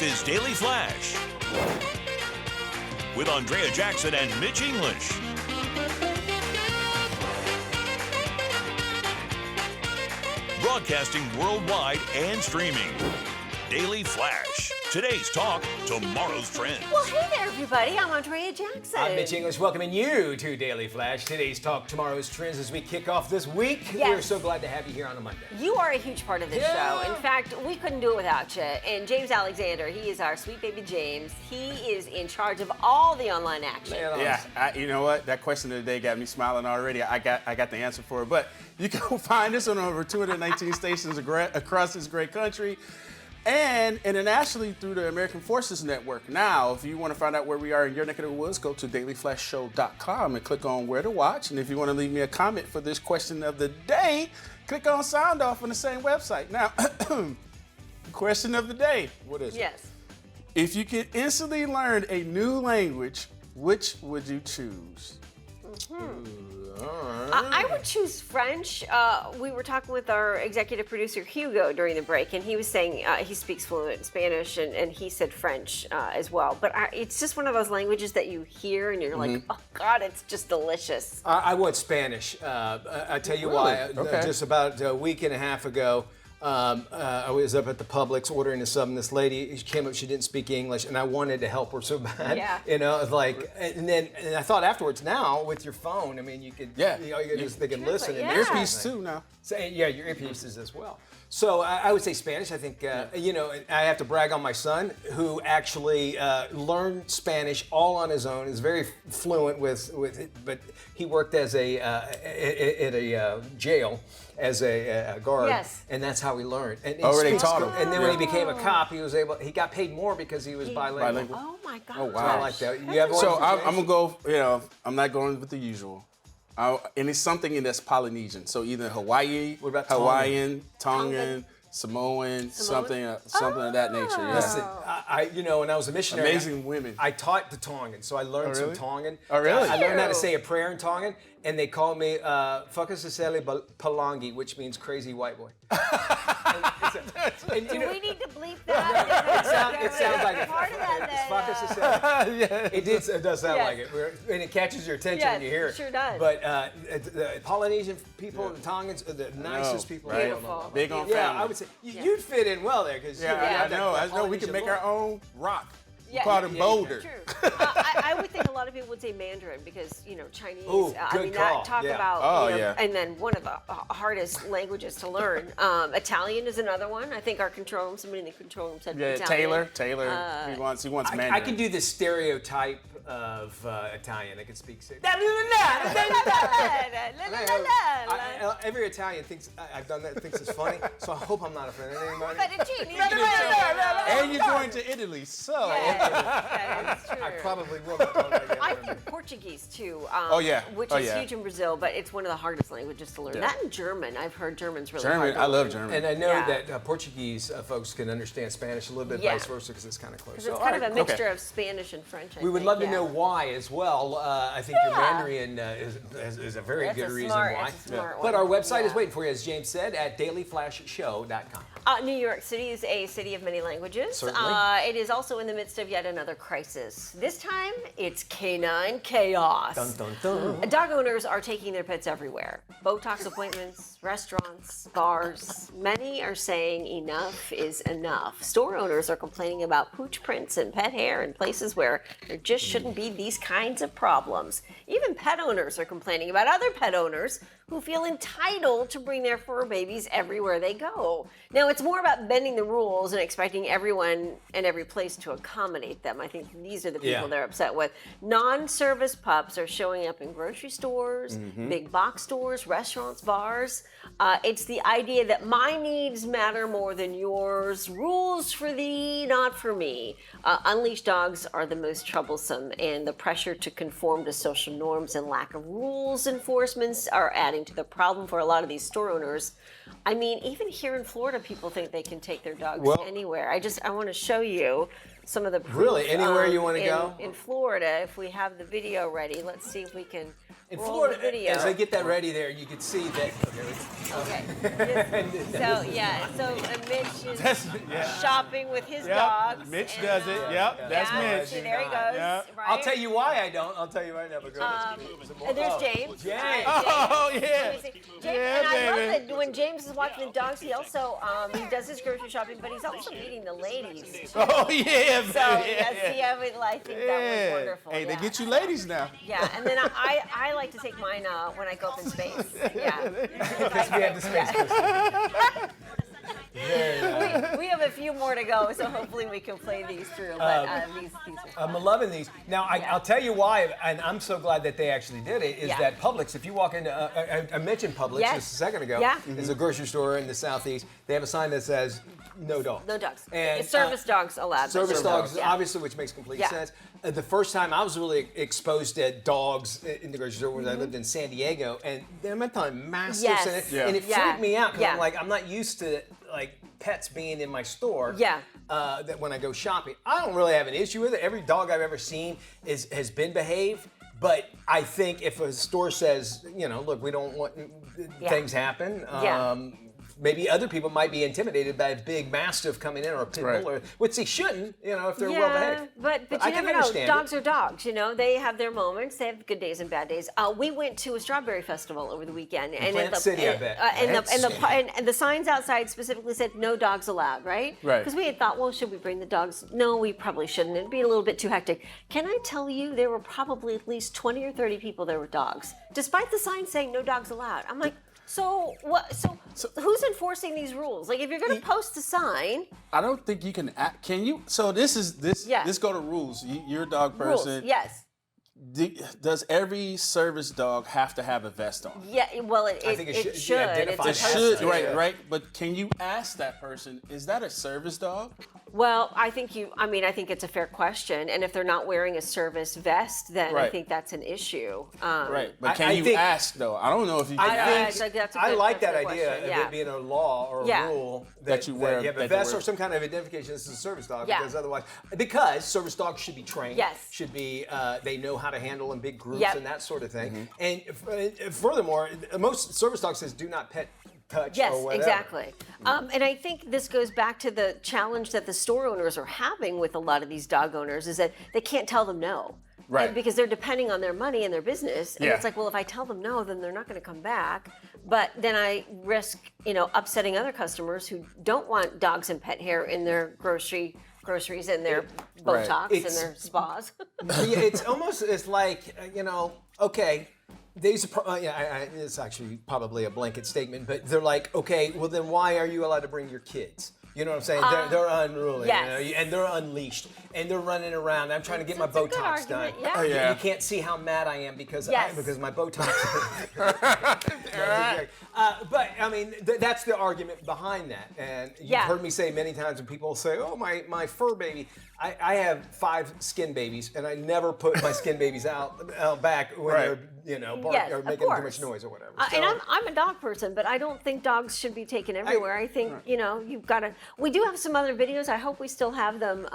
This is Daily Flash with Andrea Jackson and Mitch English. Broadcasting worldwide and streaming. Daily Flash. Today's talk, tomorrow's trend. Well, hey there, everybody. I'm Andrea Jackson. I'm Mitch English, welcoming you to Daily Flash. Today's talk, tomorrow's trends as we kick off this week. Yes. We're so glad to have you here on a Monday. You are a huge part of this show. In fact, we couldn't do it without you. And James Alexander, he is our sweet baby James. He is in charge of all the online action. Yeah, you know what? That question of the day got me smiling already. I got the answer for it. But you can find us on over 219 stations across this great country and internationally through the American Forces Network. Now, if you want to find out where we are in your neck of the woods, go to dailyflashshow.com and click on where to watch. And if you want to leave me a comment for this question of the day, click on sound off on the same website. Now, question of the day. What is it? Yes. If you could instantly learn a new language, which would you choose? I would choose French. We were talking with our executive producer, Hugo, during the break, and he was saying he speaks fluent Spanish, and he said French as well. But it's just one of those languages that you hear, and you're like, oh, God, it's just delicious. I want Spanish. I tell you why. Okay. Just about a week and a half ago, I was up at the Publix ordering a sub, and this lady, she came up, she didn't speak English, and I wanted to help her so bad. Yeah. You know, it's like, and I thought afterwards, now with your phone, I mean, you could, Yeah. you know, you could just, they can listen. yeah. And Earpiece too now. So, yeah, your earpieces as well. So I would say Spanish. I think, you know, I have to brag on my son, who actually learned Spanish all on his own. Is very fluent with it, but he worked as at a jail as a guard, Yes. and that's how he learned. And he Already speaks taught good. him. And then when he became a cop, he got paid more because he was bilingual. Oh, my God. Oh, wow. I like that. You have So one? I'm gonna go. You know, I'm not going with the usual. And it's something that's Polynesian. So either Hawaii, What about Hawaiian, Tongan, Samoan, something of that nature. Yeah. Listen, you know, when I was a missionary, Amazing women. I taught the Tongan, so I learned some really? Tongan. Oh, really? I learned how to Cute. say a prayer in Tongan, and they called me Fakasasele Palangi, which means crazy white boy. And, Do you know, we need to bleep that? it sounds like it. Part of that, It's then. Fakasasele. It does sound Yes. like it, and it catches your attention Yes, when you hear it. it sure does. But the Polynesian people, the Tongans, are the nicest people. right? Beautiful. Big on Yeah, family. I would say you'd fit in well there because Yeah, I know. We can make our own rock. We Yeah, call yeah, it yeah, boulder. True. I would think a lot of people would say Mandarin because, you know, Chinese. Ooh, I good mean, call. that talk Yeah. about, Oh, you know, yeah. and then one of the hardest languages to learn. Italian is another one. I think our control room, somebody in the control room said Yeah, Italian. Taylor. He wants Mandarin. I can do the stereotype of Italian. I can speak. Every Italian thinks I've done that. Thinks it's funny. So I hope I'm not offending anybody. And you're going to Italy, so. Yeah, that's true. I probably will. Not talk like that. I think Portuguese too. Which Oh, is yeah. huge in Brazil, but it's one of the hardest languages to learn. Yeah. That and German. I've heard German's really German, hard. to I love learn. German. And I know Yeah. that Portuguese folks can understand Spanish a little bit, Yeah. vice versa, because it's kind of close. Because So, it's kind all of a right, mixture of Spanish and French. We would love to know why as well. I think your Yeah. Mandarin is a very That's good a reason smart- why. that's a smart But one. our website is Yeah. waiting for you, as James said, at dailyflashshow.com. New York City is a city of many languages. Certainly. It is also in the midst of yet another crisis. This time, it's canine chaos. Dun, dun, dun. Dog owners are taking their pets everywhere. Botox appointments, restaurants, bars. Many are saying enough is enough. Store owners are complaining about pooch prints and pet hair in places where there just shouldn't be these kinds of problems. Even pet owners are complaining about other pet owners who feel entitled to bring their fur babies everywhere they go. Now, it's more about bending the rules and expecting everyone and every place to accommodate them. I think these are the people Yeah. they're upset with. Non-service pups are showing up in grocery stores, big box stores, restaurants, bars. It's the idea that my needs matter more than yours. Rules for thee, not for me. Unleashed dogs are the most troublesome, and the pressure to conform to social norms and lack of rules enforcements are adding to the problem for a lot of these store owners. I mean, even here in Florida, people think they can take their dogs anywhere. I want to show you some of the proof, Really? Anywhere you wanna in- go? in Florida. If we have the video ready, let's see if we can In roll Florida, the video. as I get that ready there, you can see that. Okay. So Mitch is shopping with his dogs. Mitch and, does it. Yep, that's yeah, Mitch. see, there he goes. Yep. Right? I'll tell you why I don't. I'll tell you right now. But go And there's James. James. Oh, yeah. James, and I love baby. that when James is watching the dogs, he also he does his grocery shopping, but he's also meeting the ladies. Oh, yeah. So I think that was wonderful. Hey, they yeah. get you ladies now. Yeah, and then I like to take mine when I go up in space. Yeah. Because we have the space. We have a few more to go, so hopefully we can play these through. But these are I'm loving these. Now, I'll tell you why, and I'm so glad that they actually did it, is Yeah. that Publix, if you walk into, I mentioned Publix Yes. just a second ago. Yeah. It's a grocery store in the Southeast. They have a sign that says, no dogs. no dogs. And, It's service dogs allowed. but Service no dogs, yeah. obviously, which makes complete Yeah. sense. The first time I was really exposed to dogs in the grocery store was I Mm-hmm. lived in San Diego, and they're massive, Yes. and it, Yeah. and it Yeah. freaked me out because Yeah. I'm like, I'm not used to like pets being in my store. Yeah. That when I go shopping, I don't really have an issue with it. Every dog I've ever seen has been behaved. But I think if a store says, look, we don't want things happen. Yeah. Maybe other people might be intimidated by a big mastiff coming in or a pit bull, Right. which they shouldn't, if they're Yeah, well behaved. but I you can never know. understand Dogs it. are dogs. They have their moments. They have good days and bad days. We went to a strawberry festival over the weekend, and Plant City, I bet. And the signs outside specifically said no dogs allowed, right? Right. Because we had thought, well, should we bring the dogs? No, we probably shouldn't. It'd be a little bit too hectic. Can I tell you, there were probably at least 20 or 30 people there with dogs, despite the sign saying no dogs allowed. I'm like. So what? So who's enforcing these rules? Like, if you're going to post a sign, I don't think you can. Can you? So this Yeah. This go to rules. You're a dog person. rules, yes, Does every service dog have to have a vest on? yeah. Well, it think it it should should. be It's identified as supposed Should to. Yeah. right. But can you ask that person? Is that a service dog? Well, I think it's a fair question, and if they're not wearing a service vest, then I Right. think that's an issue. Right. But can I you think- ask though? I don't know if you can I ask. think that's a I good- like that's a that good idea question, of yeah. it being a law or a Yeah. rule That you wear- you have a that they vest wear. or some kind of identification. This is a service dog Yeah. because service dogs should be trained. Yes. Should be they know how to handle in big groups Yep. and that sort of thing. Mm-hmm. And furthermore, most service dogs says do not pet touch Yes, or whatever. exactly. And I think this goes back to the challenge that the store owners are having with a lot of these dog owners is that they can't tell them no. Right. And because they're depending on their money and their business. And Yeah. it's like, well, if I tell them no, then they're not going to come back. But then I risk, upsetting other customers who don't want dogs and pet hair in their groceries and their Right. Botox and It's- their spas. Yeah, it's like okay. These it's actually probably a blanket statement, but they're like, okay, well then why are you allowed to bring your kids? You know what I'm saying? They're unruly, yes. and they're unleashed, and they're running around. I'm trying to get my It's a good Botox done. argument, yeah. Oh, yeah. You can't see how mad I am because Yes. because my Botox. But I mean, that's the argument behind that, and you've Yeah. heard me say many times when people say, "Oh, my fur baby." I have 5 skin babies, and I never put my skin babies out back when Right. they're barking Yes, or of making too course. much noise or whatever. And So- I'm a dog person, but I don't think dogs should be taken everywhere. I think you've got to. We do have some other videos. I hope we still have them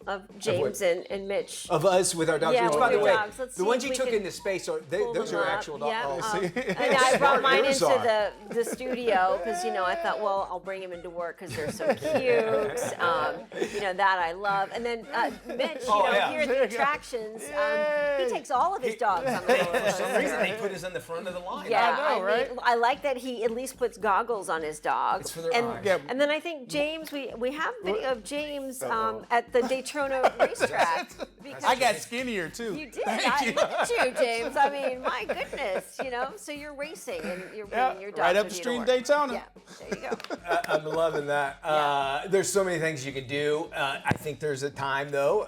of James and Mitch. of us with our dogs. Yeah, which, with by the your way, dogs. Let's the see ones if you we took can into space pull those them are up. actual dogs. Yeah, and I brought mine yours into are. the studio because I thought, well, I'll bring him into work because they're so cute. That I love. And then Mitch, yeah. here at the attractions, he takes all of his dogs on the roller For some coaster. reason, they put us on the front of the line. Yeah, I know, right? I like that he at least puts goggles on his dog. It's for their and, eyes. Yeah. and then I think James, we have video of James at the Daytona racetrack. Because I got skinnier too. you did. Look at you, James. I mean, my goodness, So you're racing and you're bringing your dog right up with the you street to in work. Daytona. Yeah, there you go. I'm loving that. There's so many things you can do. I think there's a time though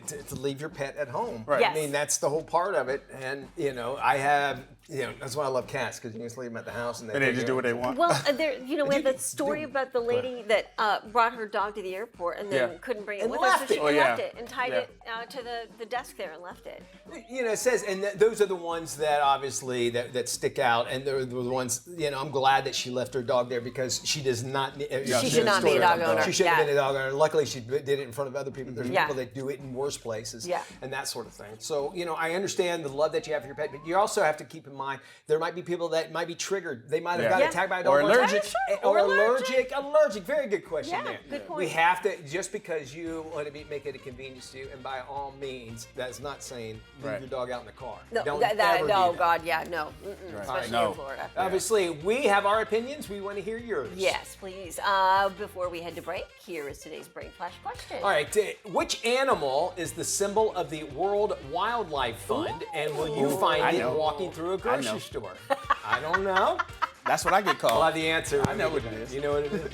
to leave your pet at home. Right. Yes. I mean, that's the whole part of it. And I have That's why I love cats, because you can just leave them at the house and And they just do what they want. Well, we have that story about the lady that brought her dog to the airport and then Yeah. couldn't bring it And with her, left so she it. Oh, yeah. left it and tied Yeah. it to the desk there and left it. It says, and those are the ones that obviously that stick out, and they're the ones. I'm glad that she left her dog there, because she does not. She should not be a dog owner. She should have Yeah. been a dog owner. Luckily, she did it in front of other people. There's Yeah. people that do it in worse places, Yeah. and that sort of thing. So I understand the love that you have for your pet, but you also have to keep in mind there might be people that might be triggered. They might have Yeah. got Yeah. attacked by a dog Or once. allergic. Or Or allergic. Allergic. Very good question Yeah, there. good point. We have to, just because you want to make it a convenience to you, and by all means, that's not saying leave Right. your dog out in the car. No, Don't ever do no, that. God, yeah, no, especially No. in Florida. Obviously, we have our opinions. We want to hear yours. Yes, please. Before we head to break, here is today's Brain Flash question. All right. Which animal is the symbol of the World Wildlife Fund, and will you find I it know. walking through a I grocery know. store? I don't know. That's what I get called. I'll have the answer. I know what it is. You know what it is?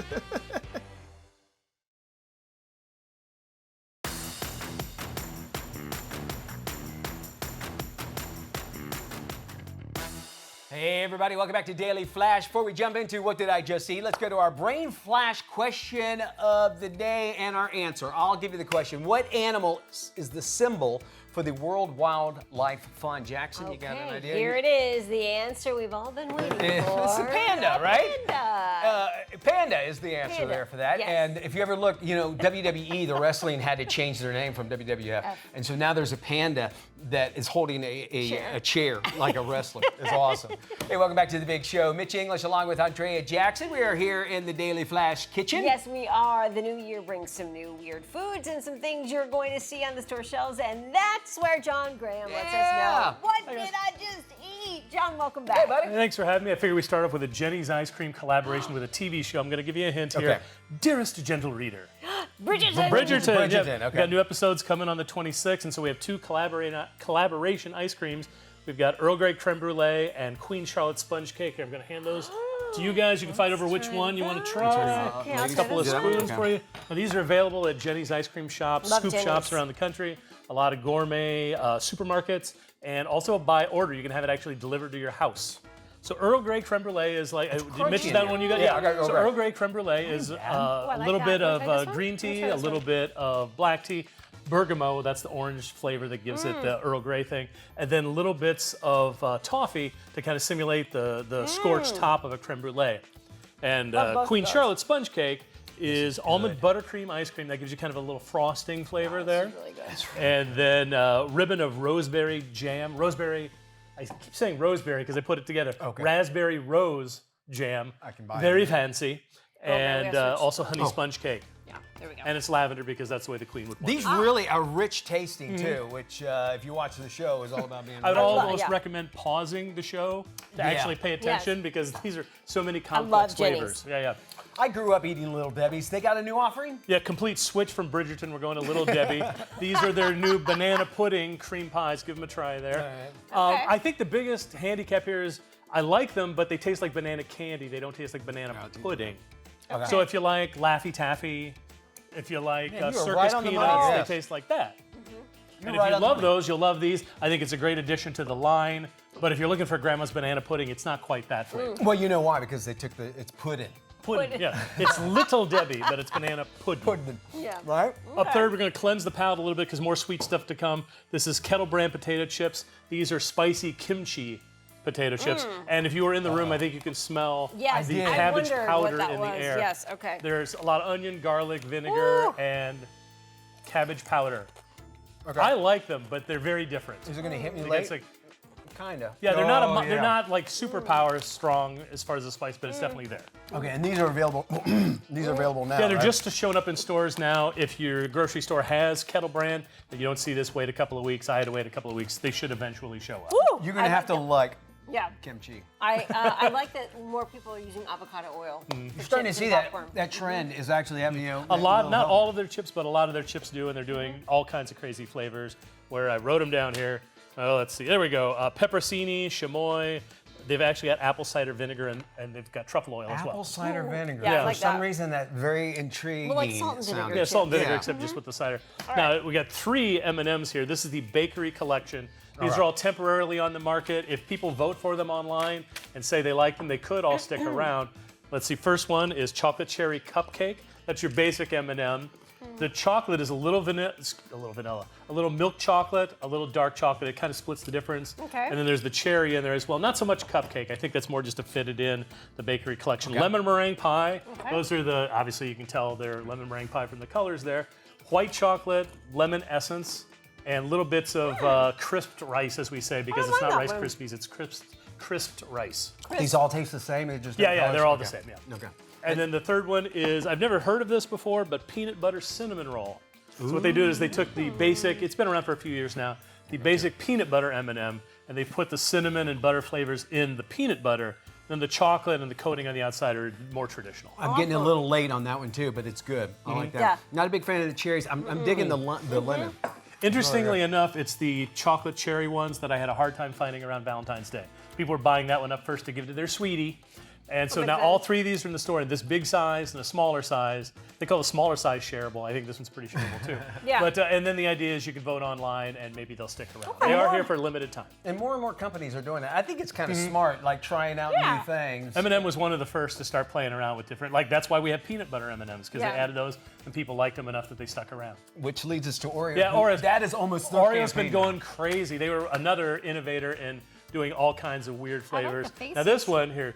Hey everybody, welcome back to Daily Flash. Before we jump into what did I just see, let's go to our Brain Flash question of the day and our answer. I'll give you the question. What animal is the symbol for the World Wildlife Fund? Jackson, you got an idea? Here it is, the answer we've all been waiting for. It's a panda, right? Panda. Panda is the answer Panda, there for that. yes. And if you ever look, WWE, the wrestling had to change their name from WWF. And so now there's a panda that is holding a chair like a wrestler. It's awesome. Hey, welcome back to the big show. Mitch English along with Andrea Jackson. We are here in the Daily Flash kitchen. Yes, we are. The new year brings some new weird foods and some things you're going to see on the store shelves, and that's where John Graham lets us Yeah. know. What did I just eat? John, welcome back. Hey, buddy. Thanks for having me. I figure we start off with a Jenny's Ice Cream collaboration with a TV show. I'm going to give you a hint here. Okay. Dearest Gentle Reader. Bridgerton. Bridgerton. Bridgerton, Yep. okay. We've got new episodes coming on the 26th, and so we have two collaboration ice creams. We've got Earl Grey Creme Brulee and Queen Charlotte Sponge Cake. I'm going to hand those to you guys. You can fight over which one you want to try. Okay, I'll A couple of try this one. spoons for you. Now, these are available at Jenny's Ice Cream shops, Love scoop Jenny's. shops around the country, a lot of gourmet supermarkets, and also by order. You can have it actually delivered to your house. So Earl Grey Creme Brulee is like, did you mention that one you got? Yeah, I got Earl So Grey. Earl Grey Creme Brulee is I a like little that. bit Wanna try of this one? green Let's try tea, a this little one. bit of black tea, bergamot, that's the orange flavor that gives it the Earl Grey thing, and then little bits of toffee to kind of simulate the scorched top of a creme brulee. And Love both Queen of those. Charlotte Sponge Cake is almond buttercream ice cream that gives you kind of a little frosting flavor there. Really good. And then ribbon of rosemary jam. I keep saying rosemary because I put it together. Okay. Raspberry rose jam. I can buy Very it. fancy. now we And have to switch. also honey sponge cake. Yeah, there we go. And it's lavender because that's the way the queen would want it. These really are rich tasting too, which if you watch the show is all about being. I would love- almost yeah. recommend pausing the show to actually pay attention because these are so many complex love Jenny's. flavors. Yeah. I grew up eating Little Debbie's. They got a new offering? Yeah, complete switch from Bridgerton. We're going to Little Debbie. These are their new banana pudding cream pies. Give them a try there. Okay. I think the biggest handicap here is I like them, but they taste like banana candy. They don't taste like banana pudding. Okay. So if you like Laffy Taffy, if you like Man, you are circus right on the peanuts, money, they yes. taste like that. And if right you on the love money. those, you'll love these. I think it's a great addition to the line. But if you're looking for grandma's banana pudding, it's not quite that flavor. Well, you know why? Because they took it's pudding. Pudding, yeah. It's Little Debbie, but it's banana pudding. Pudding. Yeah. Right? Up third, we're going to cleanse the palate a little bit because more sweet stuff to come. This is Kettle Brand potato chips. These are spicy kimchi potato chips. And if you were in the room, I think you can smell Yes, the I cabbage wondered powder what that in was. the air. Yes, okay. There's a lot of onion, garlic, vinegar, Ooh. and cabbage powder. Okay. I like them, but they're very different. Is it going to hit me Like, late? it's like- Kinda. yeah, they're not they're yeah. not like superpower strong as far as the spice, but it's definitely there. Okay, and these are available. These are available now. Yeah, they're right? just showing up in stores now. If your grocery store has Kettle Brand, and you don't see this, wait a couple of weeks. I had to wait a couple of weeks. They should eventually show up. Ooh, You're going I to have to like like that. Yeah. kimchi. I like that more people are using avocado oil. Mm-hmm. for You're starting to chips see and that popcorn. that trend is actually having A lot, not all of their chips, but a lot of their chips do, and they're doing all kinds of crazy flavors. Where I wrote them down here. Oh, let's see. There we go. Pepperoncini, chamoy, they've actually got apple cider vinegar and they've got truffle oil as well. Apple cider vinegar. Yeah, I For like some that. reason, that very intriguing. Well, like salt and vinegar. sounded. Yeah, salt and vinegar, Yeah. except just with the cider. Now we got 3 M&Ms here. This is the bakery collection. These are all temporarily on the market. If people vote for them online and say they like them, they could all stick around. Let's see. First one is chocolate cherry cupcake. That's your basic M&M. The chocolate is a little vanilla, a little milk chocolate, a little dark chocolate. It kind of splits the difference. Okay. And then there's the cherry in there as well. Not so much cupcake. I think that's more just to fit it in the bakery collection. Lemon meringue pie. Okay. Those are the, obviously you can tell they're lemon meringue pie from the colors there. White chocolate, lemon essence, and little bits of crisped rice, as we say, because it's like not that Rice one. Krispies, it's crisped rice. These all taste the same? They're just Yeah, they're all the Okay. same, yeah. Okay. And then the third one is, I've never heard of this before, but peanut butter cinnamon roll. So what they do is they took the basic, it's been around for a few years now, the basic peanut butter M&M, and they put the cinnamon and butter flavors in the peanut butter. Then the chocolate and the coating on the outside are more traditional. I'm getting a little late on that one too, but it's good. I like that. Yeah. Not a big fan of the cherries. I'm digging the lemon. Interestingly enough, it's the chocolate cherry ones that I had a hard time finding around Valentine's Day. People were buying that one up first to give to their sweetie. And so makes now all sense. 3 of these are in the store in this big size and a smaller size. They call the smaller size shareable. I think this one's pretty shareable too. Yeah. But and then the idea is you can vote online and maybe they'll stick around. Okay. They are here for a limited time. And more companies are doing that. I think it's kind of smart, like trying out Yeah. new things. M&M was one of the first to start playing around with different, like that's why we have peanut butter M&Ms because Yeah. they added those and people liked them enough that they stuck around. Which leads us to Oreo. Yeah, Oreos. That is almost their Oreo's been campaign going crazy. They were another innovator in doing all kinds of weird I like flavors. the faces. Now this one here,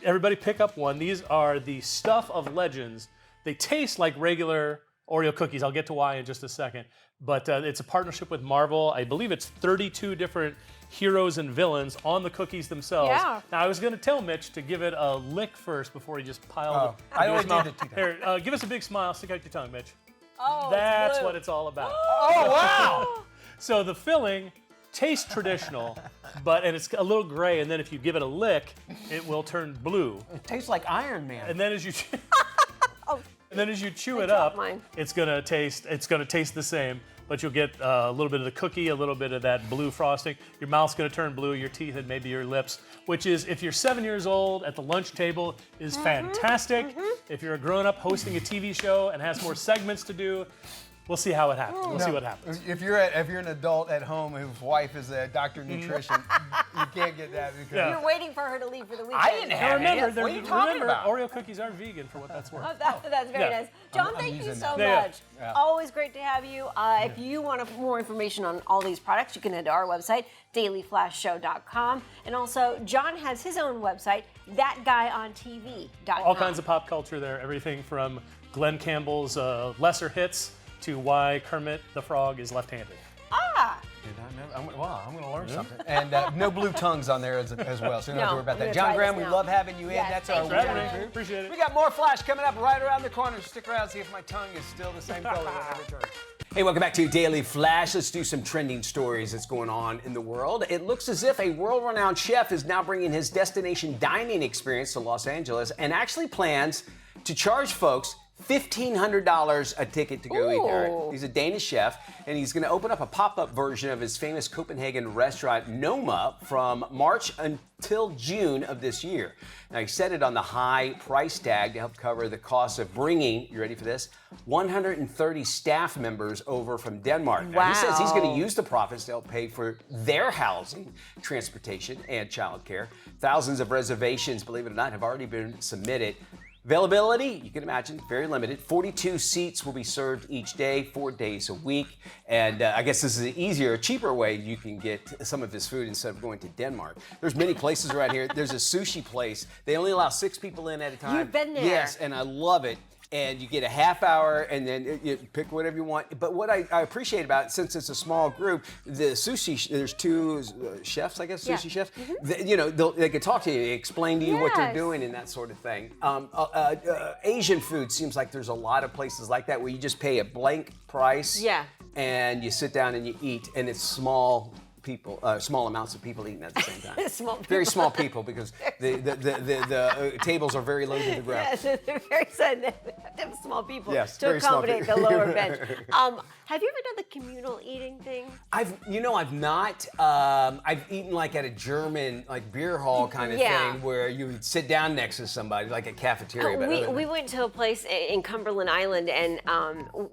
everybody pick up one. These are the Stuff of Legends. They taste like regular Oreo cookies. I'll get to why in just a second. But it's a partnership with Marvel. I believe it's 32 different heroes and villains on the cookies themselves. Yeah. Now I was going to tell Mitch to give it a lick first before he just piled it. I into his already mouth. did it 2 Here, give us a big smile. Stick out your tongue, Mitch. Oh, That's blue. what it's all about. Oh, wow! So the filling tastes traditional, and it's a little gray, and then if you give it a lick, it will turn blue. It tastes like Iron Man. And then as you chew it dropped up, mine. it's gonna taste the same, but you'll get a little bit of the cookie, a little bit of that blue frosting. Your mouth's gonna turn blue, your teeth, and maybe your lips, which is, if you're 7 years old at the lunch table, is fantastic. If you're a grown-up hosting a TV show and has more segments to do, we'll see how it happens. We'll see what happens. If you're an adult at home whose wife is a doctor of nutrition, you can't get that because Yeah. You're waiting for her to leave for the weekend. I didn't have Now remember, it. What are you talking about? Oreo cookies are vegan for what that's worth. Oh, that's very Yeah. nice. John, I'm thank you using so that. Yeah, yeah. much. Always great to have you. If you want more information on all these products, you can head to our website, dailyflashshow.com. And also, John has his own website, thatguyontv.com. All kinds of pop culture there. Everything from Glenn Campbell's lesser hits to why Kermit the Frog is left-handed. Ah! Did I know? Wow, I'm going to learn something. And no blue tongues on there as well, so you don't have to No, worry about I'm that. gonna John try Graham, this we now. love having you in. Yes, That's thank our you, Right, John. man. Appreciate it. We got more Flash coming up right around the corner. Stick around, see if my tongue is still the same color when I return. Hey, welcome back to Daily Flash. Let's do some trending stories that's going on in the world. It looks as if a world-renowned chef is now bringing his destination dining experience to Los Angeles and actually plans to charge folks $1,500 a ticket to go eat there. Ooh. He's a Danish chef, and he's going to open up a pop-up version of his famous Copenhagen restaurant Noma from March until June of this year. Now, he set it on the high price tag to help cover the cost of bringing, you ready for this, 130 staff members over from Denmark. Now, he says he's going Wow. to use the profits to help pay for their housing, transportation, and childcare. Thousands of reservations, believe it or not, have already been submitted. Availability, you can imagine, very limited. 42 seats will be served each day, 4 days a week. And I guess this is an easier, cheaper way you can get some of his food instead of going to Denmark. There's many places around here. There's a sushi place. They only allow 6 people in at a time. You've been there. Yes, and I love it. And you get a half hour and then you pick whatever you want. But what I appreciate about it, since it's a small group, the sushi, there's 2 chefs, I guess, sushi chefs. They could talk to you, explain to you what you're Yes. doing and that sort of thing. Asian food seems like there's a lot of places like that where you just pay a blank price. Yeah. And you sit down and you eat, and it's small people, small amounts of people eating at the same time. Small Very people. small people because the tables are very low to the ground. Yes, they're very sudden. They have to have small people Yes, to very small accommodate the people. lower bench. Have you ever done the communal eating thing? I've not. I've eaten like at a German like beer hall kind of Yeah. thing where you would sit down next to somebody like a cafeteria. but other than We went to a place in Cumberland Island, and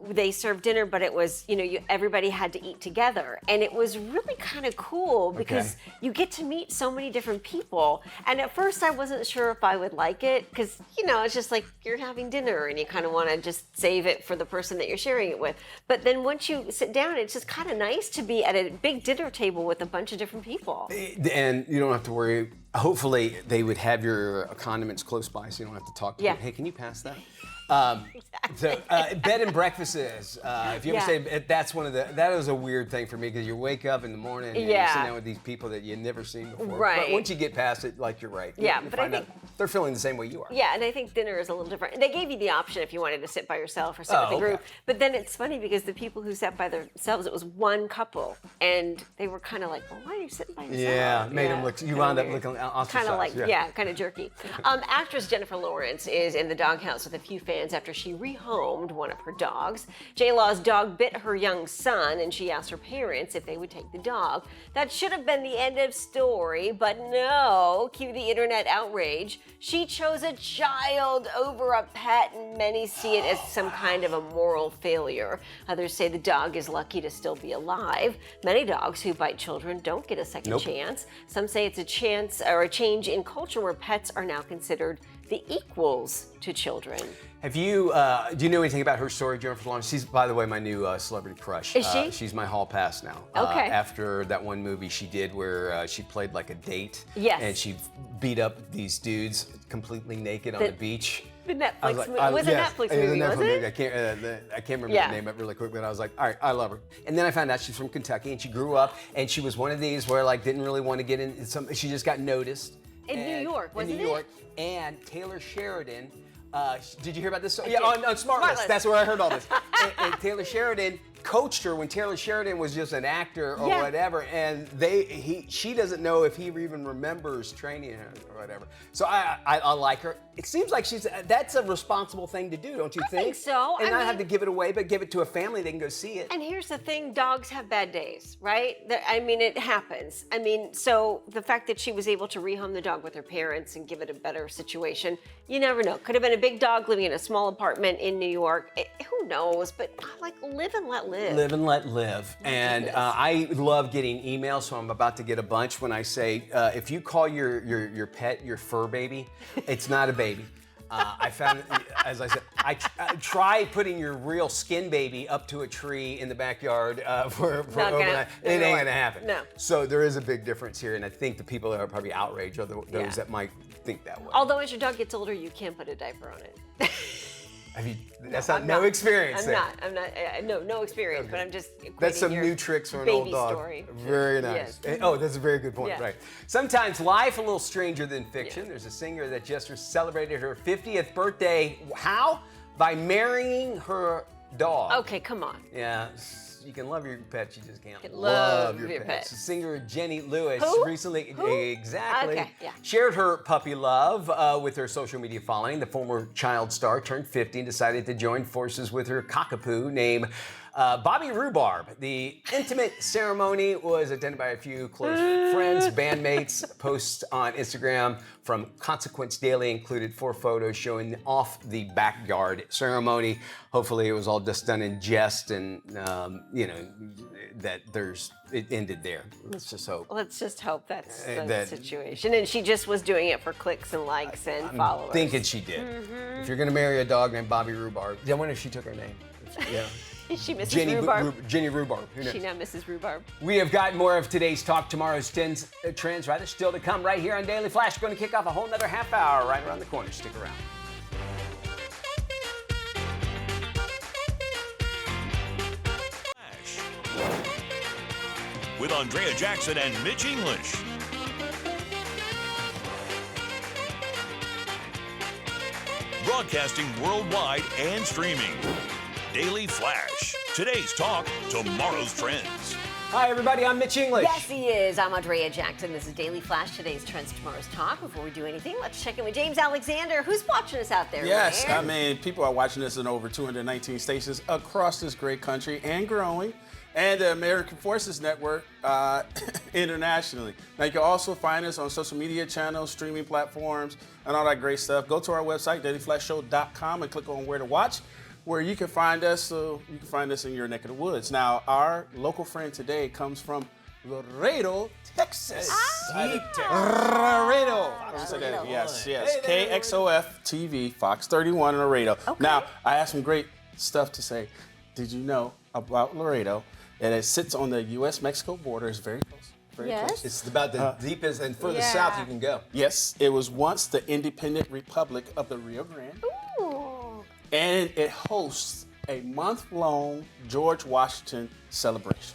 they served dinner, but it was everybody had to eat together, and it was really kind of cool because you get to meet so many different people. And at first, I wasn't sure if I would like it because it's just like you're having dinner, and you kind of want to just save it for the person that you're sharing it with. But then once you sit down, it's just kind of nice to be at a big dinner table with a bunch of different people. And you don't have to worry. Hopefully, they would have your condiments close by, so you don't have to talk to them. Hey, can you pass that? So, bed and breakfasts. If you ever say that's that is a weird thing for me because you wake up in the morning and you're sitting down with these people that you've never seen before. Right. But once you get past it, like you're right. Yeah, you but I find out they're feeling the same way you are. Yeah, and I think dinner is a little different. They gave you the option if you wanted to sit by yourself or sit with a group. Okay. But then it's funny because the people who sat by themselves, it was one couple, and they were kind of like, "Well, why are you sitting by yourself?" Yeah, made them look. You wound up looking ostracized. Kind of like, kind of jerky. Actress Jennifer Lawrence is in the doghouse with a few fans after she rehomed one of her dogs. J-Law's dog bit her young son, and she asked her parents if they would take the dog. That should have been the end of story, but no. Cue the internet outrage. She chose a child over a pet, and many see it as some kind of a moral failure. Others say the dog is lucky to still be alive. Many dogs who bite children don't get a second chance. Some say it's a chance or a change in culture where pets are now considered the equals to children. Have you, do you know anything about her story, Jennifer Lawrence? She's, by the way, my new celebrity crush. Is she? She's my hall pass now. Okay. After that one movie she did where she played like a date. Yes. And she beat up these dudes completely naked on the beach. The Netflix I was like, movie. It was a Netflix movie, Netflix wasn't it? I can't remember the name of it really quick, but I was like, all right, I love her. And then I found out she's from Kentucky, and she grew up, and she was one of these where like didn't really want to get in. She just got noticed. In New York, wasn't it? In New York, and Taylor Sheridan. Did you hear about this? I Yeah, did. on Smartless. Smartless. That's where I heard all this. and Taylor Sheridan coached her when Taylor Sheridan was just an actor or whatever, and she doesn't know if he even remembers training her or whatever. So I like her. It seems like that's a responsible thing to do, don't you think? think so. And I not mean- have to give it away, but give it to a family they can go see it. And here's the thing, dogs have bad days, right? I mean, it happens. I mean, so the fact that she was able to rehome the dog with her parents and give it a better situation, you never know. Could have been a big dog living in a small apartment in New York. Who knows? But like, live and let live. Live and let live. And I love getting emails, so I'm about to get a bunch when I say, if you call your pet your fur baby, it's not a baby. I found, as I said, I try putting your real skin baby up to a tree in the backyard for overnight. It ain't gonna happen. No. So there is a big difference here, and I think the people that are probably outraged are those that might think that way. Although as your dog gets older, you can put a diaper on it. That's no experience there. No experience, but I'm just That's equating some your new tricks for an baby old dog. story. Very nice. Yes. Oh, that's a very good point. Yeah. Right. Sometimes life a little stranger than fiction. There's a singer that just celebrated her 50th birthday. How? By marrying her dog. Okay, come on. Yeah. You can love your pet, you just can't love your your pet. pet. Singer Jenny Lewis Who? recently Okay, yeah. shared her puppy love with her social media following. The former child star turned 50 and decided to join forces with her cockapoo named Bobby Rhubarb. The intimate ceremony was attended by a few close friends, bandmates. Posts on Instagram from Consequence Daily included 4 photos showing off the backyard ceremony. Hopefully it was all just done in jest and, that it ended there. Let's just hope. Let's just hope that's the situation. And she just was doing it for clicks and likes and followers. Thinking she did. If you're going to marry a dog named Bobby Rhubarb, I wonder if she took her name. Yeah. Is she Mrs. Rhubarb? Jenny Rhubarb. Who knows? She now Mrs. Rhubarb. We have got more of today's talk, tomorrow's trends, still to come right here on Daily Flash. Going to kick off a whole nother half hour right around the corner. Stick around. Flash. With Andrea Jackson and Mitch English. Broadcasting worldwide and streaming. Daily Flash. Today's talk, tomorrow's trends. Hi, everybody. I'm Mitch English. Yes, he is. I'm Andrea Jackson. This is Daily Flash, today's Trends, Tomorrow's Talk. Before we do anything, let's check in with James Alexander. Who's watching us out there? Yes, man? I mean, people are watching this in over 219 stations across this great country and growing, and the American Forces Network internationally. Now, you can also find us on social media channels, streaming platforms, and all that great stuff. Go to our website, dailyflashshow.com, and click on where to watch, where you can find us, so you can find us in your neck of the woods. Now, our local friend today comes from Laredo, Texas. Laredo. Yes. KXOF TV, Fox 31 in Laredo. Okay. Now, I have some great stuff to say. Did you know about Laredo that it sits on the U.S.-Mexico border? It's very close. Very Yes. close. It's about the deepest and furthest Yeah. south you can go. Yes, it was once the independent republic of the Rio Grande, Ooh. and it hosts a month-long George Washington celebration.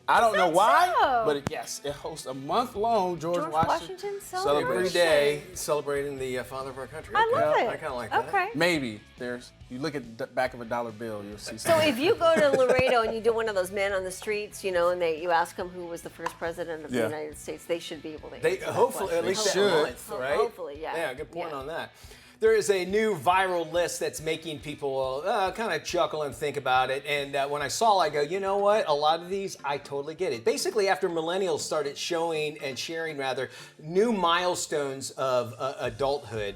I don't know that why, so? but it hosts a month-long George Washington celebration. Every day celebrating the father of our country. I love Okay. it. I kind of like that. Okay. Maybe you look at the back of a dollar bill, you'll see So something. if you go to Laredo and you do one of those men on the streets, and you ask them who was the first president of the Yeah. United States, they should be able to. They answer that hopefully at question. least They that should. month, right? Hopefully, yeah. Yeah, good point Yeah. on that. There is a new viral list that's making people kind of chuckle and think about it. And when I saw it, I go, you know what? A lot of these, I totally get it. Basically, after millennials started showing and sharing, rather, new milestones of adulthood,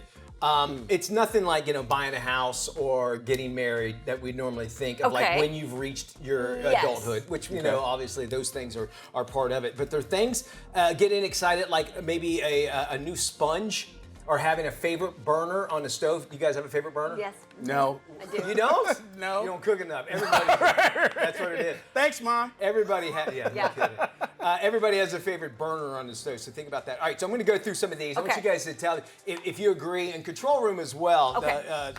it's nothing like, buying a house or getting married that we normally think of, like Okay. when you've reached your Yes. adulthood, which, obviously those things are part of it. But there are things getting excited, like maybe a new sponge or having a favorite burner on the stove. You guys have a favorite burner? Yes. No. I do. You don't? No. You don't cook enough. Everybody, that's what it is. Thanks, Mom. Everybody has, yeah. Yeah. No kidding. Everybody has a favorite burner on the stove, so think about that. All right, so I'm going to go through some of these. I want Okay. you guys to tell if you agree, and control room as well. Okay.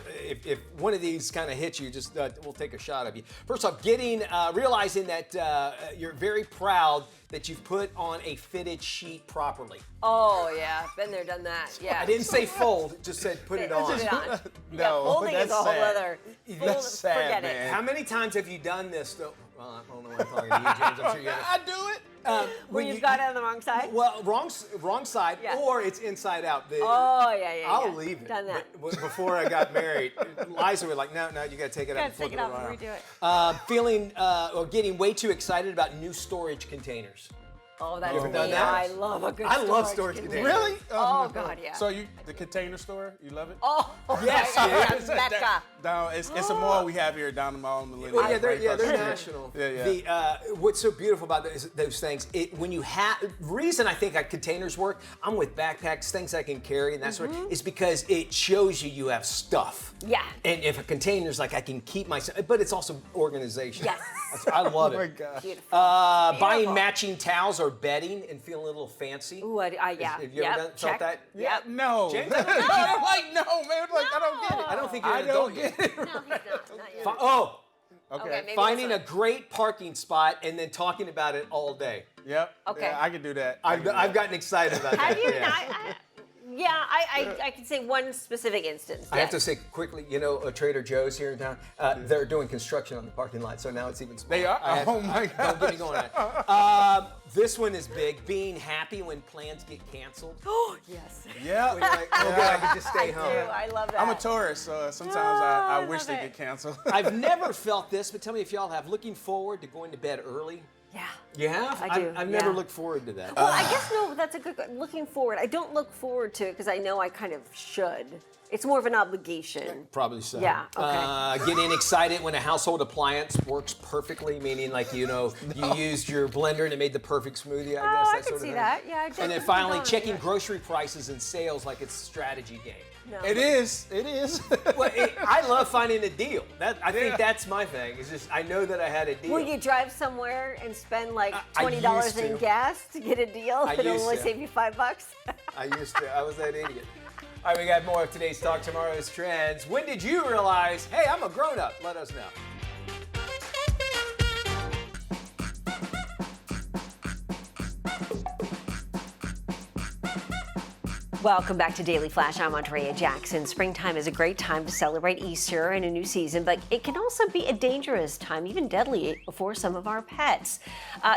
If one of these kind of hits you, just we'll take a shot of you. First off, realizing that you're very proud that you've put on a fitted sheet properly. Oh yeah, been there, done that. Yeah. I didn't say fold, it just said put it on. Put it on. No, yeah, folding is that's a whole sad. other. That's sad, forget man. it. How many times have you done this though? Well, I don't know what I'm talking to you, James. I'm sure you have. I do it. When you've got it on the wrong side. Well, wrong side, Yeah. or it's inside out. Oh yeah. I'll leave it. Done that. But before I got married, Liza was like, no, you got to take it out Gotta and flip take it it off around. and redo it. Feeling or getting way too excited about new storage containers. Oh, that's ever me. done that? I love a good. I love storage container. containers. Really? Oh God, yeah. So the Container Store, you love it? Oh Yes, my yeah. God, Mecca. Down, it's a mall we have here down the mall in Millennium. Well, yeah, right across the they're street. national. Yeah. What's so beautiful about those things, when you have, reason I think containers work, I'm with backpacks, things I can carry and that sort of, is because it shows you have stuff. Yeah. And if a container's like, I can keep my, but it's also organization. Yes. I love Oh my it. gosh. Beautiful. Buying Beautiful. matching towels or bedding and feeling a little fancy. Ooh, yeah. Have you ever felt check. that? Yep. No. James, I don't think I'm like, no, man. Like, I don't get it. I don't think you're I an adult don't yet. get it. No, he's not. Not yet. Oh, Okay, maybe finding a that's great parking spot and then talking about it all day. Yep. Okay. Yeah, I can do that. I've gotten excited about Have that. you? Yeah. I can say one specific instance. I have to yes. say quickly, Trader Joe's here in town, they're doing construction on the parking lot, so now it's even smaller. They are? I have- Oh my Don't God. get me going on that. This one is big. Being happy when plans get canceled. Oh yes. Yeah. When you're like, oh, good, I can just stay I home. do. I love that. I'm a tourist, so sometimes I I wish love they it. get canceled. I've never felt this, but tell me if y'all have. Looking forward to going to bed early. Yeah. You have? I do, I've never yeah. looked forward to that. Well, I guess no. That's a good. Looking forward. I don't look forward to it because I know I kind of should. It's more of an obligation. Probably so. Yeah, okay. Getting excited when a household appliance works perfectly, meaning like, you used your blender and it made the perfect smoothie, I guess. Oh, I that can sort of see thing. that. Yeah, I And then definitely finally, don't, checking yeah. grocery prices and sales like it's a strategy game. No. It is. It is. Well, I love finding a deal. I think that's my thing. It's just I know that I had a deal. Will you drive somewhere and spend like I $20 used in to. gas to get a deal I that'll used only to. save you $5? I used to. I was that idiot. All right, we got more of today's Talk, tomorrow's trends. When did you realize, hey, I'm a grown-up? Let us know. Welcome back to Daily Flash. I'm Andrea Jackson. Springtime is a great time to celebrate Easter and a new season, but it can also be a dangerous time, even deadly, for some of our pets.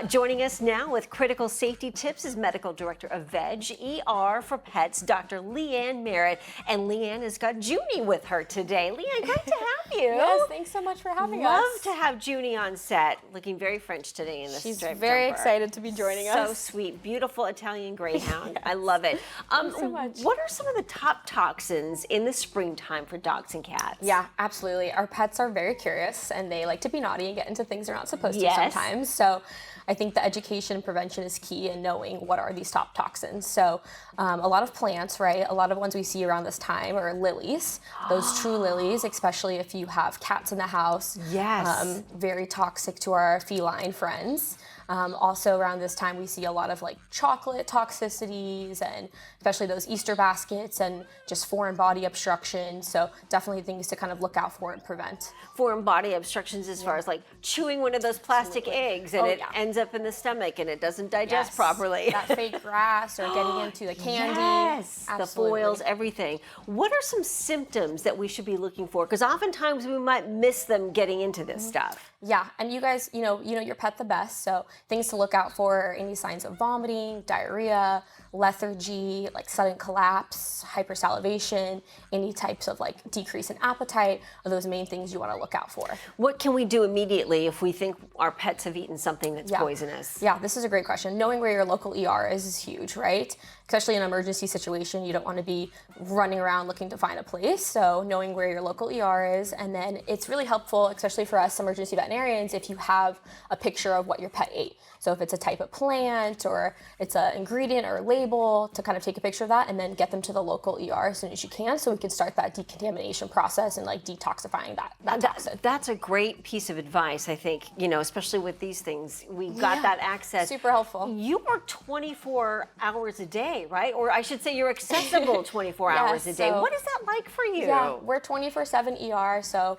Joining us now with critical safety tips is Medical Director of Veg ER for Pets, Dr. Leanne Merritt. And Leanne has got Junie with her today. Leanne, great to have you. Yes, thanks so much for having Love us. to have Junie on set, looking very French today in this She's striped very jumper. excited to be joining So us. sweet, beautiful Italian greyhound. I love it. Thanks so much. What are some of the top toxins in the springtime for dogs and cats? Yeah, absolutely. Our pets are very curious and they like to be naughty and get into things they're not supposed Yes. to sometimes. So I think the education and prevention is key in knowing what are these top toxins. So a lot of plants, right? A lot of ones we see around this time are lilies. Those true lilies, especially if you have cats in the house. Yes. Very toxic to our feline friends. Also around this time we see a lot of like chocolate toxicities and especially those Easter baskets and just foreign body obstruction. So definitely things to kind of look out for and prevent. Foreign body obstructions as far as like chewing one of those plastic eggs and Oh, it yeah. ends up in the stomach and it doesn't digest Yes. properly. That fake grass or getting into the candy. Yes, Absolutely. the foils, everything. What are some symptoms that we should be looking for? Because oftentimes we might miss them getting into this stuff. Yeah, and you guys, you know your pet the best, so things to look out for are any signs of vomiting, diarrhea, lethargy, like sudden collapse, hypersalivation, any types of like decrease in appetite are those main things you want to look out for. What can we do immediately if we think our pets have eaten something that's Yeah. poisonous? Yeah, this is a great question. Knowing where your local ER is huge, right? Especially in an emergency situation, you don't want to be running around looking to find a place. So knowing where your local ER is, and then it's really helpful, especially for us emergency veterinarians, if you have a picture of what your pet ate. So if it's a type of plant or it's an ingredient or a label, to kind of take a picture of that and then get them to the local ER as soon as you can, so we can start that decontamination process and like detoxifying that toxin. That's a great piece of advice, I think, especially with these things. We got Yeah, that access. super helpful. You work 24 hours a day, right? Or I should say you're accessible 24 Yes, hours a day. so- What is that like for you? Yeah, we're 24/7 ER, so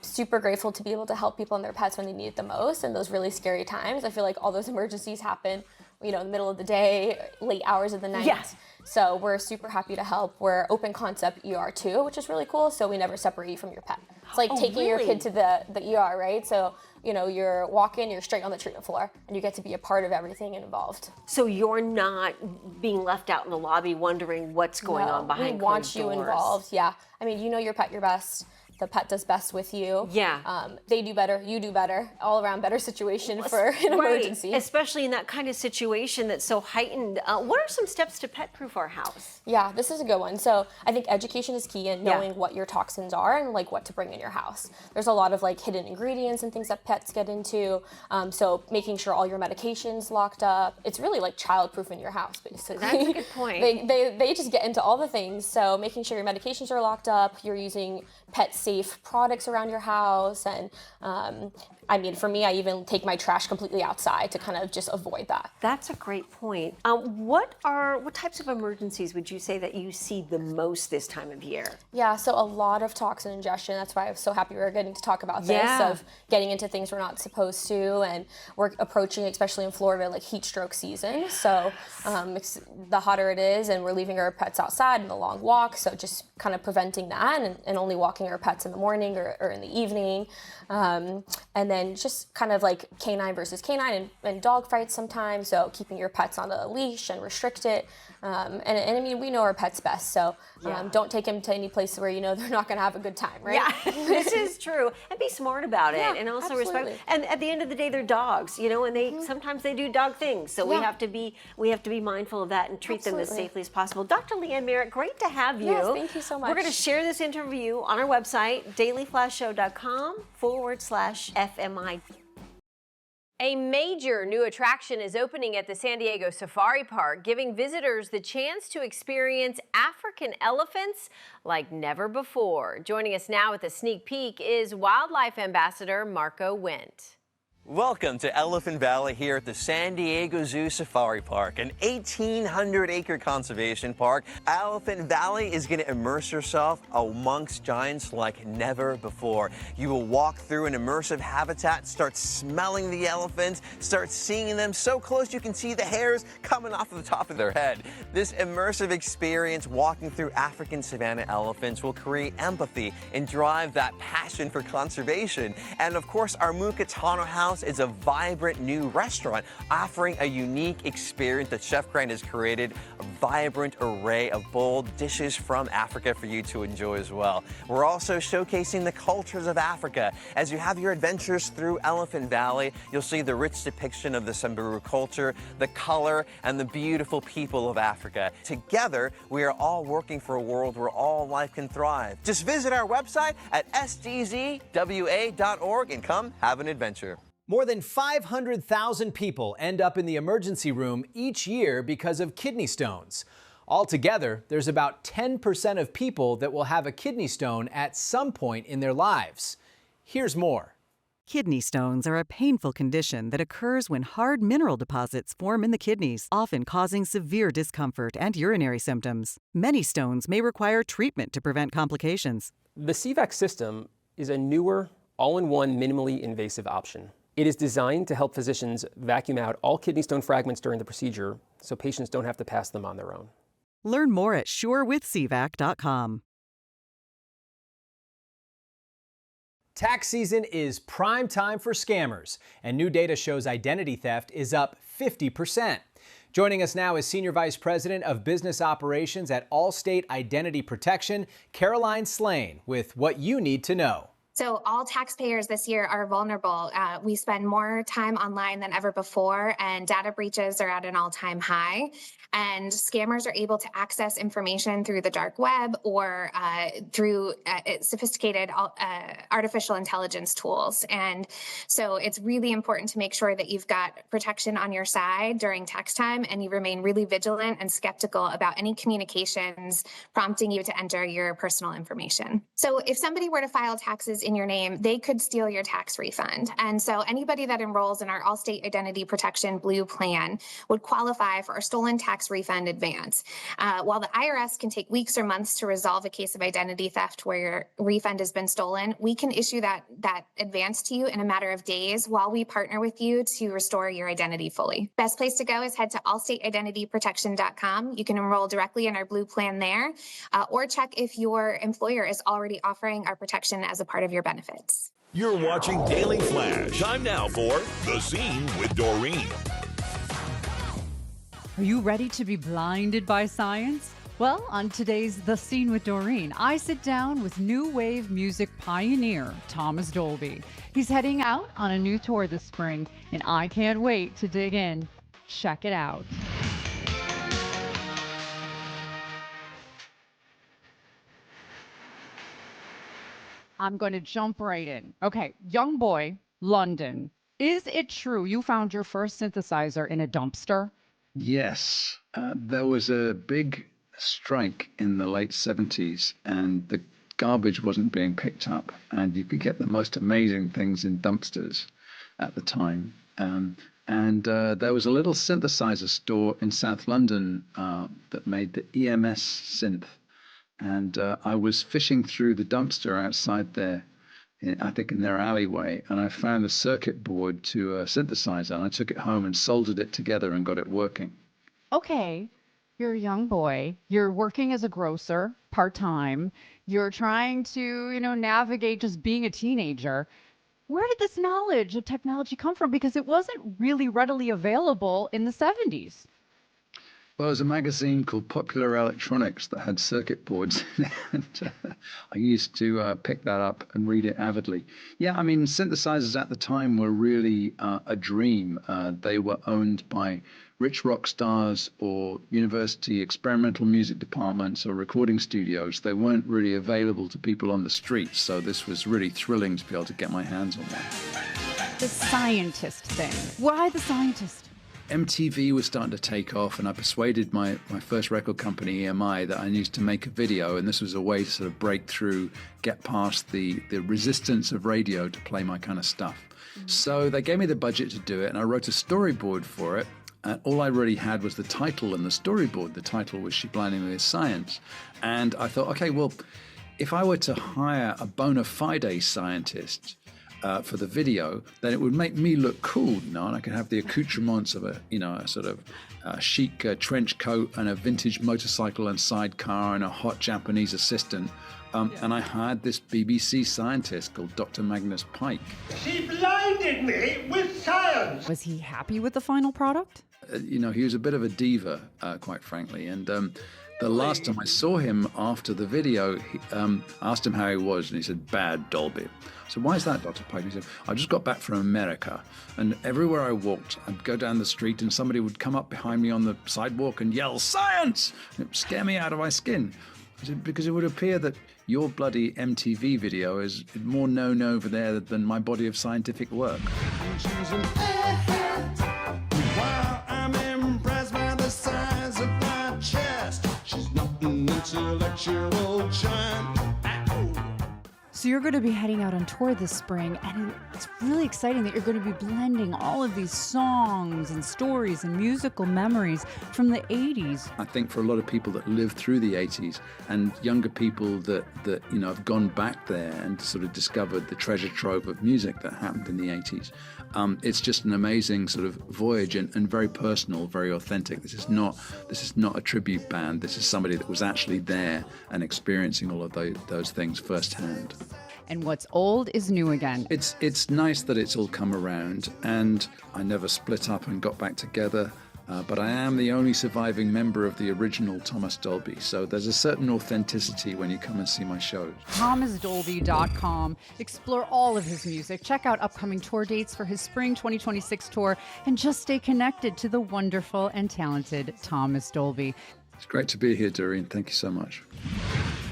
super grateful to be able to help people and their pets when they need it the most in those really scary times. I feel like all those emergencies happen, in the middle of the day, late hours of the night. Yes. So we're super happy to help. We're open concept ER too, which is really cool. So we never separate you from your pet. It's like taking your really? kid to the ER, right? So you're walking, you're straight on the treatment floor, and you get to be a part of everything involved. So you're not being left out in the lobby wondering what's going on behind We want closed you doors. involved. Yeah, I mean, your pet your best. The pet does best with you. Yeah. They do better. You do better. All around better situation for an emergency. Especially in that kind of situation that's so heightened. What are some steps to pet-proof our house? Yeah, this is a good one. So I think education is key in Yeah. knowing what your toxins are and like what to bring in your house. There's a lot of like hidden ingredients and things that pets get into. So making sure all your medications locked up. It's really like child-proofing your house, basically. That's a good point. They just get into all the things. So making sure your medications are locked up. You're using pet-safe products around your house, and I mean, for me, I even take my trash completely outside to kind of just avoid that. That's a great point. What types of emergencies would you say that you see the most this time of year? Yeah, so a lot of toxin ingestion. That's why I was so happy we were getting to talk about this, Yeah. of getting into things we're not supposed to. And we're approaching, especially in Florida, like heat stroke season. So the hotter it is, and we're leaving our pets outside in the long walk. So just kind of preventing that and only walking our pets in the morning or in the evening. And then just kind of like canine versus canine and dog fights sometimes. So keeping your pets on a leash and restrict it. And I mean, we know our pets best. So don't take them to any place where they're not going to have a good time, right? Yeah, this is true. And be smart about it, Yeah, and also absolutely. respect. And at the end of the day, they're dogs, and they sometimes they do dog things. So we Yeah. have to be mindful of that and treat them as Absolutely. safely as possible. Dr. Leanne Merritt, great to have you. Yes, thank you so much. We're going to share this interview on our website, dailyflashshow.com/FMI. A major new attraction is opening at the San Diego Safari Park, giving visitors the chance to experience African elephants like never before. Joining us now with a sneak peek is Wildlife Ambassador Marco Wendt. Welcome to Elephant Valley here at the San Diego Zoo Safari Park, an 1,800-acre conservation park. Elephant Valley is going to immerse yourself amongst giants like never before. You will walk through an immersive habitat, start smelling the elephants, start seeing them so close you can see the hairs coming off of the top of their head. This immersive experience walking through African savanna elephants will create empathy and drive that passion for conservation. And of course, our Mukatano House is a vibrant new restaurant offering a unique experience that Chef Grant has created, a vibrant array of bold dishes from Africa for you to enjoy as well. We're also showcasing the cultures of Africa. As you have your adventures through Elephant Valley, you'll see the rich depiction of the Samburu culture, the color, and the beautiful people of Africa. Together, we are all working for a world where all life can thrive. Just visit our website at sdzwa.org and come have an adventure. More than 500,000 people end up in the emergency room each year because of kidney stones. Altogether, there's about 10% of people that will have a kidney stone at some point in their lives. Here's more. Kidney stones are a painful condition that occurs when hard mineral deposits form in the kidneys, often causing severe discomfort and urinary symptoms. Many stones may require treatment to prevent complications. The CVAC system is a newer, all-in-one, minimally invasive option. It is designed to help physicians vacuum out all kidney stone fragments during the procedure so patients don't have to pass them on their own. Learn more at surewithcvac.com. Tax season is prime time for scammers, and new data shows identity theft is up 50%. Joining us now is Senior Vice President of Business Operations at Allstate Identity Protection, Caroline Slane, with what you need to know. So all taxpayers this year are vulnerable. We spend more time online than ever before, and data breaches are at an all-time high. And scammers are able to access information through the dark web or through sophisticated artificial intelligence tools. And so it's really important to make sure that you've got protection on your side during tax time, and you remain really vigilant and skeptical about any communications prompting you to enter your personal information. So if somebody were to file taxes in your name, they could steal your tax refund. And so anybody that enrolls in our Allstate Identity Protection Blue Plan would qualify for a stolen tax refund advance. While the IRS can take weeks or months to resolve a case of identity theft where your refund has been stolen, we can issue that advance to you in a matter of days while we partner with you to restore your identity fully. Best place to go is head to allstateidentityprotection.com. You can enroll directly in our Blue Plan there, or check if your employer is already offering our protection as a part of your benefits. You're watching Daily Flash. Time now for The Scene with Doreen. Are you ready to be blinded by science? Well, on today's The Scene with Doreen, I sit down with new wave music pioneer Thomas Dolby. He's heading out on a new tour this spring, and I can't wait to dig in. Check it out. I'm going to jump right in. Okay, young boy, London. Is it true you found your first synthesizer in a dumpster? Yes. There was a big strike in the late 70s, and the garbage wasn't being picked up, and you could get the most amazing things in dumpsters at the time. And there was a little synthesizer store in South London that made the EMS synth. And I was fishing through the dumpster outside there, I think in their alleyway, and I found a circuit board to a synthesizer, and I took it home and soldered it together and got it working. Okay, you're a young boy. You're working as a grocer, part-time. You're trying to, navigate just being a teenager. Where did this knowledge of technology come from? Because it wasn't really readily available in the 70s. Well, there was a magazine called Popular Electronics that had circuit boards in it, and I used to pick that up and read it avidly. Yeah, I mean, synthesizers at the time were really a dream. They were owned by rich rock stars or university experimental music departments or recording studios. They weren't really available to people on the streets, so this was really thrilling to be able to get my hands on one. The scientist thing. Why the scientist? MTV was starting to take off, and I persuaded my first record company, EMI, that I needed to make a video, and this was a way to sort of break through, get past the resistance of radio to play my kind of stuff. So they gave me the budget to do it, and I wrote a storyboard for it. And all I really had was the title and the storyboard. The title was She Blinded Me with Science. And I thought, okay, well, if I were to hire a bona fide scientist for the video, then it would make me look cool, and I could have the accoutrements of a sort of chic trench coat and a vintage motorcycle and sidecar and a hot Japanese assistant. And I hired this BBC scientist called Dr. Magnus Pyke. She blinded me with science. Was he happy with the final product? He was a bit of a diva, quite frankly. And the last time I saw him after the video, I asked him how he was, and he said, "Bad, Dolby." So why is that, Dr. Pyke? He said, "I just got back from America, and everywhere I walked, I'd go down the street and somebody would come up behind me on the sidewalk and yell, 'Science!' And it would scare me out of my skin." I said, "Because it would appear that your bloody MTV video is more known over there than my body of scientific work." While I'm impressed by the size of my chest, she's not an intellectual giant. So you're going to be heading out on tour this spring, and it's really exciting that you're going to be blending all of these songs and stories and musical memories from the 80s. I think for a lot of people that lived through the 80s and younger people that have gone back there and sort of discovered the treasure trove of music that happened in the 80s, it's just an amazing sort of voyage and very personal, very authentic. This is not a tribute band. This is somebody that was actually there and experiencing all of those things firsthand. And what's old is new again. It's nice that it's all come around, and I never split up and got back together. But I am the only surviving member of the original Thomas Dolby, so there's a certain authenticity when you come and see my shows. ThomasDolby.com. Explore all of his music. Check out upcoming tour dates for his spring 2026 tour, and just stay connected to the wonderful and talented Thomas Dolby. It's great to be here, Doreen. Thank you so much.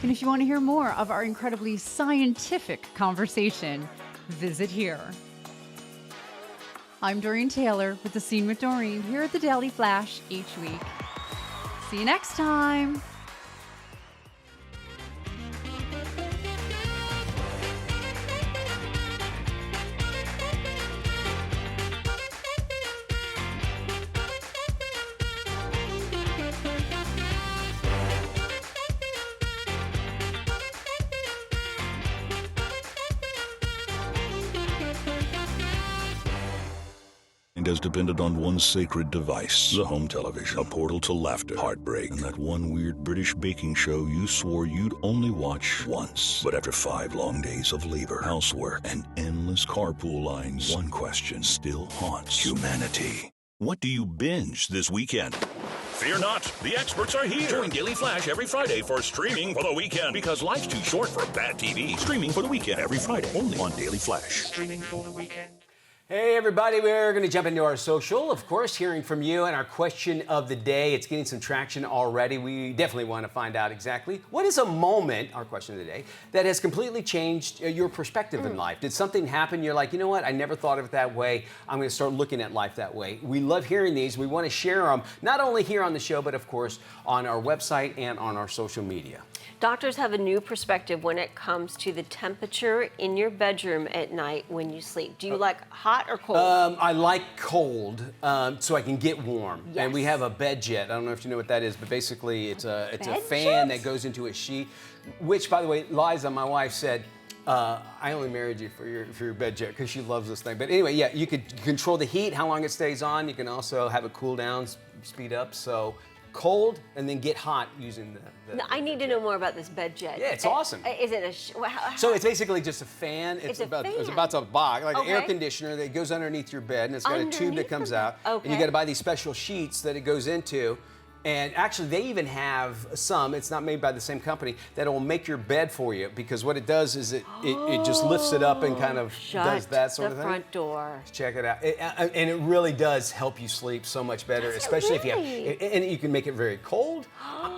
And if you want to hear more of our incredibly scientific conversation, visit here. I'm Doreen Taylor with The Scene with Doreen here at the Daily Flash each week. See you next time. Has depended on one sacred device, the home television, a portal to laughter, heartbreak, and that one weird British baking show you swore you'd only watch once. But after 5 long days of labor, housework, and endless carpool lines, one question still haunts humanity. What do you binge this weekend? Fear not, the experts are here. Join Daily Flash every Friday for Streaming for the Weekend. Because life's too short for bad TV. Streaming for the Weekend every Friday, only on Daily Flash. Streaming for the weekend. Hey everybody, we're going to jump into our social, of course, hearing from you, and our question of the day. It's getting some traction already. We definitely want to find out exactly what is a moment, our question of the day, that has completely changed your perspective in life. Did something happen? You're like, you know what? I never thought of it that way. I'm going to start looking at life that way. We love hearing these. We want to share them, not only here on the show, but of course on our website and on our social media. Doctors have a new perspective when it comes to the temperature in your bedroom at night when you sleep. Do you like hot or cold? I like cold, so I can get warm. Yes. And we have a bed jet. I don't know if you know what that is, but basically it's a Bed fan jet? that goes into a sheet. Which, by the way, Liza, my wife, said, I only married you for your bed jet because she loves this thing. But anyway, yeah, you could control the heat, how long it stays on. You can also have it cool down, speed up. So cold and then get hot using the No, I need to know more about this bed jet. Yeah, it's awesome. Is it So it's basically just a fan. It's a fan. It's about a box, like an air Okay. conditioner that goes underneath your bed, and it's got a tube that Underneath comes the out. bed. And you Okay. got to buy these special sheets that it goes into. And actually, they even have some, it's not made by the same company, that will make your bed for you, because what it does is it just lifts it up and kind of does that sort of thing. the front door. Check it out. And it really does help you sleep so much better, especially if you have, and you can make it very cold.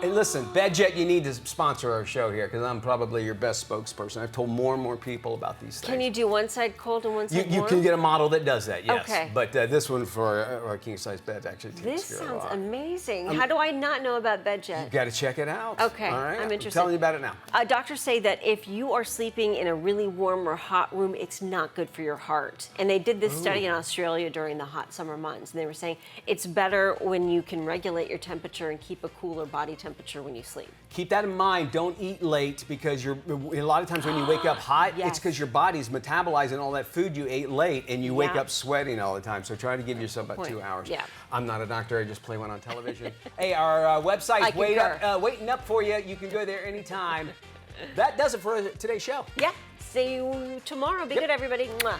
And listen, BedJet, you need to sponsor our show here, because I'm probably your best spokesperson. I've told more and more people about these things. Can you do one side cold and one side warm? You can get a model that does that, yes. Okay. But this one for our king size bed actually takes This care of a sounds lot. amazing. How do I not know about BedJet? You got to check it out. Okay, All right? I'm interested. telling you about it now. Doctors say that if you are sleeping in a really warm or hot room, it's not good for your heart. And they did this study in Australia during the hot summer months, and they were saying it's better when you can regulate your temperature and keep a cooler body temperature when you sleep. Keep that in mind. Don't eat late, because a lot of times when you wake up hot, it's because your body's metabolizing all that food you ate late, and you wake up sweating all the time. So try to give yourself about 2 hours. Yeah. I'm not a doctor. I just play one on television. Hey, our website's waiting up for you. You can go there anytime. That does it for today's show. Yeah. See you tomorrow. Be good, everybody. Mwah.